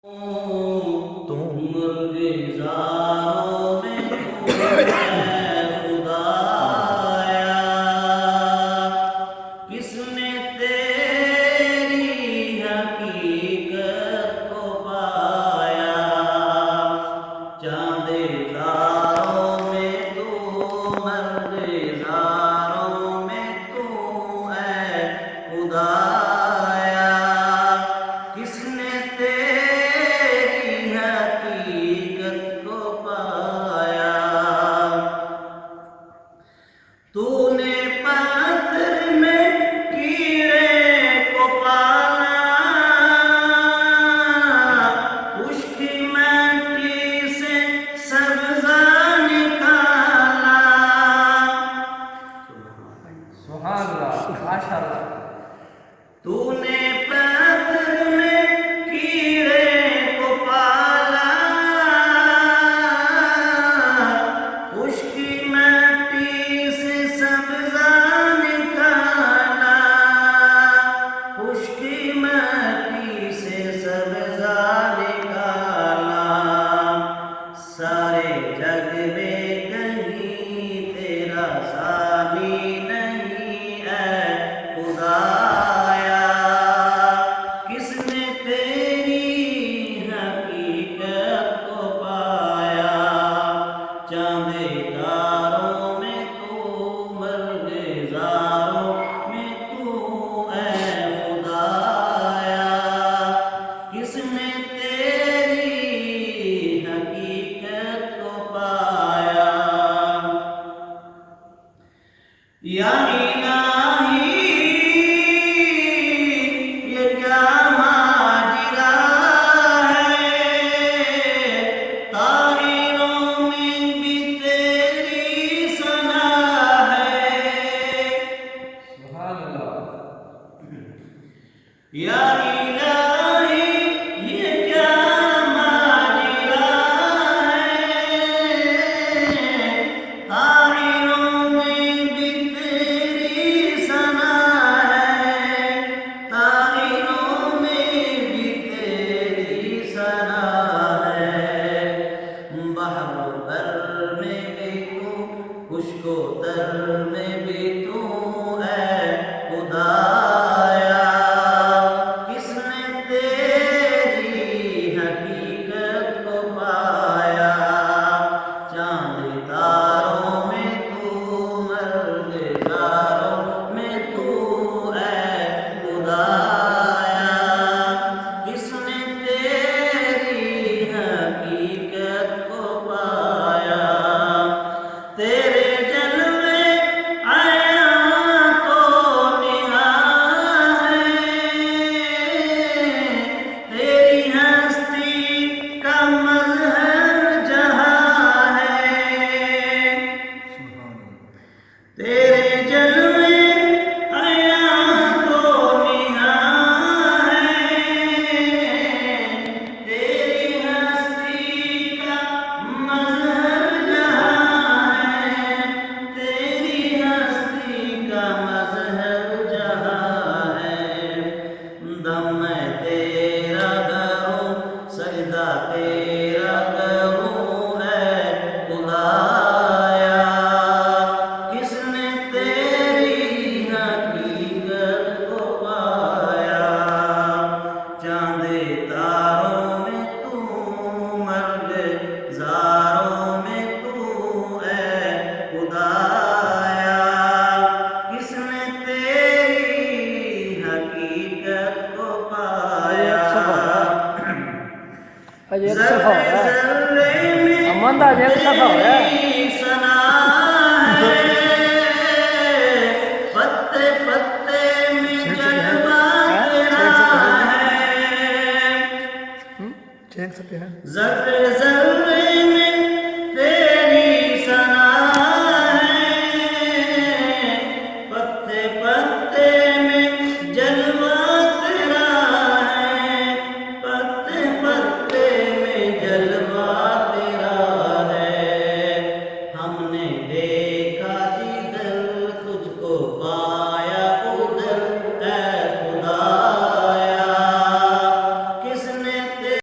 तुम गुजारों में तू है खुदाया, किसने तेरी हकीकत को पाया। चांदे तारों में तू, मर्दे ज़ारों में तू है खुदाया, किसने तूने पत्थर में कीड़े को पाला, उसकी मिट्टी से सब्ज़ा निकाला। सुभान अल्लाह, माशाअल्लाह। तूने पत्थर में कीड़े को पाला, उसकी मिट्टी से सब्ज़ा निकाला, उसकी मिट्टी से सब्ज़ा निकाला। सारे जग में कहीं तेरा सानी नहीं है खुदाया, किसने तेरी हकीकत को पाया। चांदे तारों में तू, मर्दे ज़ारों में तू है खुदाया, किसने तेरी हकीकत को पाया। या इलाही ये क्या माजरा है, ताहिरों में भी तेरी सना है। सुभान अल्लाह। या इलाही ये क्या माजरा है, ताहिरों में भी तेरी सना है, ताहिरों में भी तेरी सना है। बहर बर में भी तू, खुश्को तर में भी तू है खुदाया, किसने तेरी हकीकत को पाया। चांद तारों में तू, मर्दे ज़ारों में तू है खुदाया, किसने तेरी हकीकत को पाया। तेरे जलवे आया तो निहार है, तेरी हस्ती का मज़हर जहाँ है। तेरे जलवे आया तो निहार है, तेरी हस्ती का मज़हर जहाँ है, तेरी हस्ती का मज़हर जहाँ है। दम मैं तेरा करूं, सजदा तेरा करूं है खुदाया, किसने तेरी हकीकत को पाया। चांदे तारों में तू, मर्दे ज़ारों में तू है खुदाया, किसने तेरी हकीकत को पाया। अज एक सफा होया, ज़र्रे में अमन दा अज एक सफा होया। तेरी सना है, पत्ते पत्ते में जलवा तेरा है। ज़र्रे ज़र्रे में तेरी सना है, पत्ते पत्ते में जलवा तेरा है, पत्ते पत्ते में जलवा